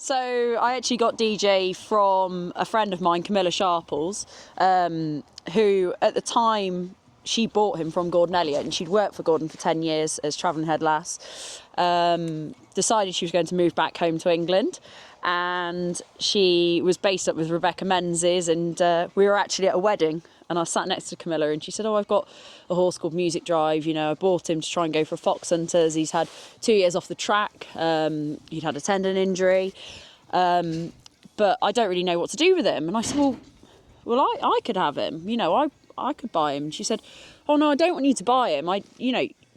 So I actually got DJ from a friend of mine, Camilla Sharples, who at the time she bought him from Gordon Elliott, and she'd worked for Gordon for 10 years as travelling head lass. Decided she was going to move back home to England, and she was based up with Rebecca Menzies, and we were actually at a wedding, and I sat next to Camilla, and she said, I've got a horse called Music Drive, I bought him to try and go for fox hunters. He's had 2 years off the track, he'd had a tendon injury, but I don't really know what to do with him. And I said, well, I could have him, I could buy him. And she said, oh no, I don't want you to buy him.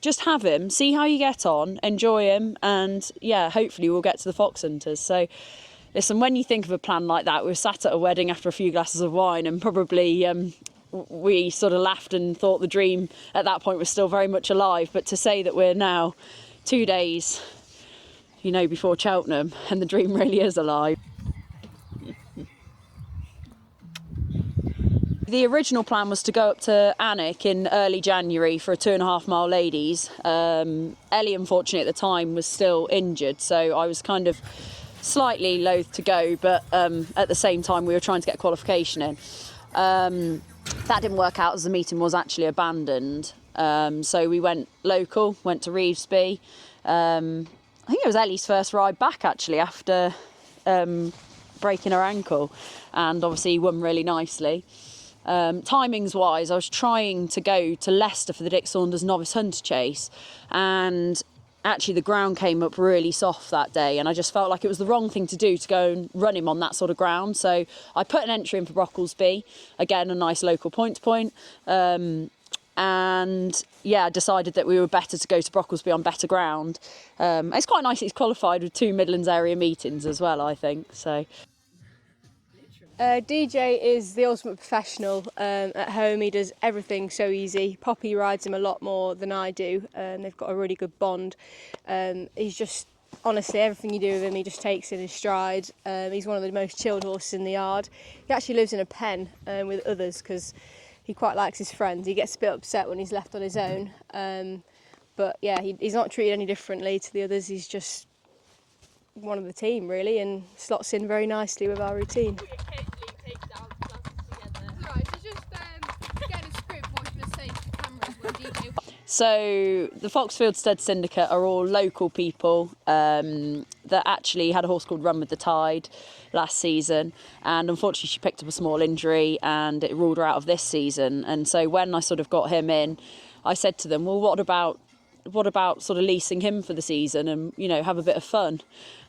Just have him, see how you get on, enjoy him, and yeah, hopefully we'll get to the fox hunters. So listen, when you think of a plan like that, we were sat at a wedding after a few glasses of wine, and probably we sort of laughed and thought the dream at that point was still very much alive. But to say that we're now 2 days, before Cheltenham, and the dream really is alive. The original plan was to go up to Alnwick in early January for a 2.5 mile ladies. Ellie, unfortunately, at the time was still injured, so I was kind of slightly loath to go, but at the same time we were trying to get qualification in. That didn't work out, as the meeting was actually abandoned. So we went local, went to Revesby. I think it was Ellie's first ride back actually after breaking her ankle, and obviously won really nicely. Timings wise, I was trying to go to Leicester for the Dick Saunders Novice Hunter Chase, and actually the ground came up really soft that day, and I just felt like it was the wrong thing to do to go and run him on that sort of ground. So I put an entry in for Brocklesby, again a nice local point to point, and yeah, decided that we were better to go to Brocklesby on better ground. It's quite nice he's qualified with 2 Midlands area meetings as well, I think. So DJ is the ultimate professional. At home he does everything so easy. Poppy rides him a lot more than I do, and they've got a really good bond. He's just, honestly, everything you do with him he just takes in his stride. He's one of the most chilled horses in the yard. He actually lives in a pen with others because he quite likes his friends. He gets a bit upset when he's left on his own, but yeah, he's not treated any differently to the others. He's just one of the team really, and slots in very nicely with our routine. So the Foxfield Stud Syndicate are all local people that actually had a horse called Run with the Tide last season, and unfortunately she picked up a small injury and it ruled her out of this season. And so when I sort of got him in, I said to them, well, what about sort of leasing him for the season and have a bit of fun?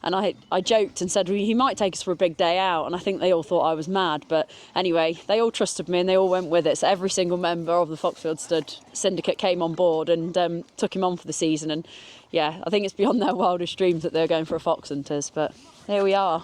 And I joked and said, well, he might take us for a big day out, and I think they all thought I was mad, but anyway, they all trusted me and they all went with it. So every single member of the Foxfield Stud Syndicate came on board and took him on for the season. And yeah, I think it's beyond their wildest dreams that they're going for a fox hunters, but here we are.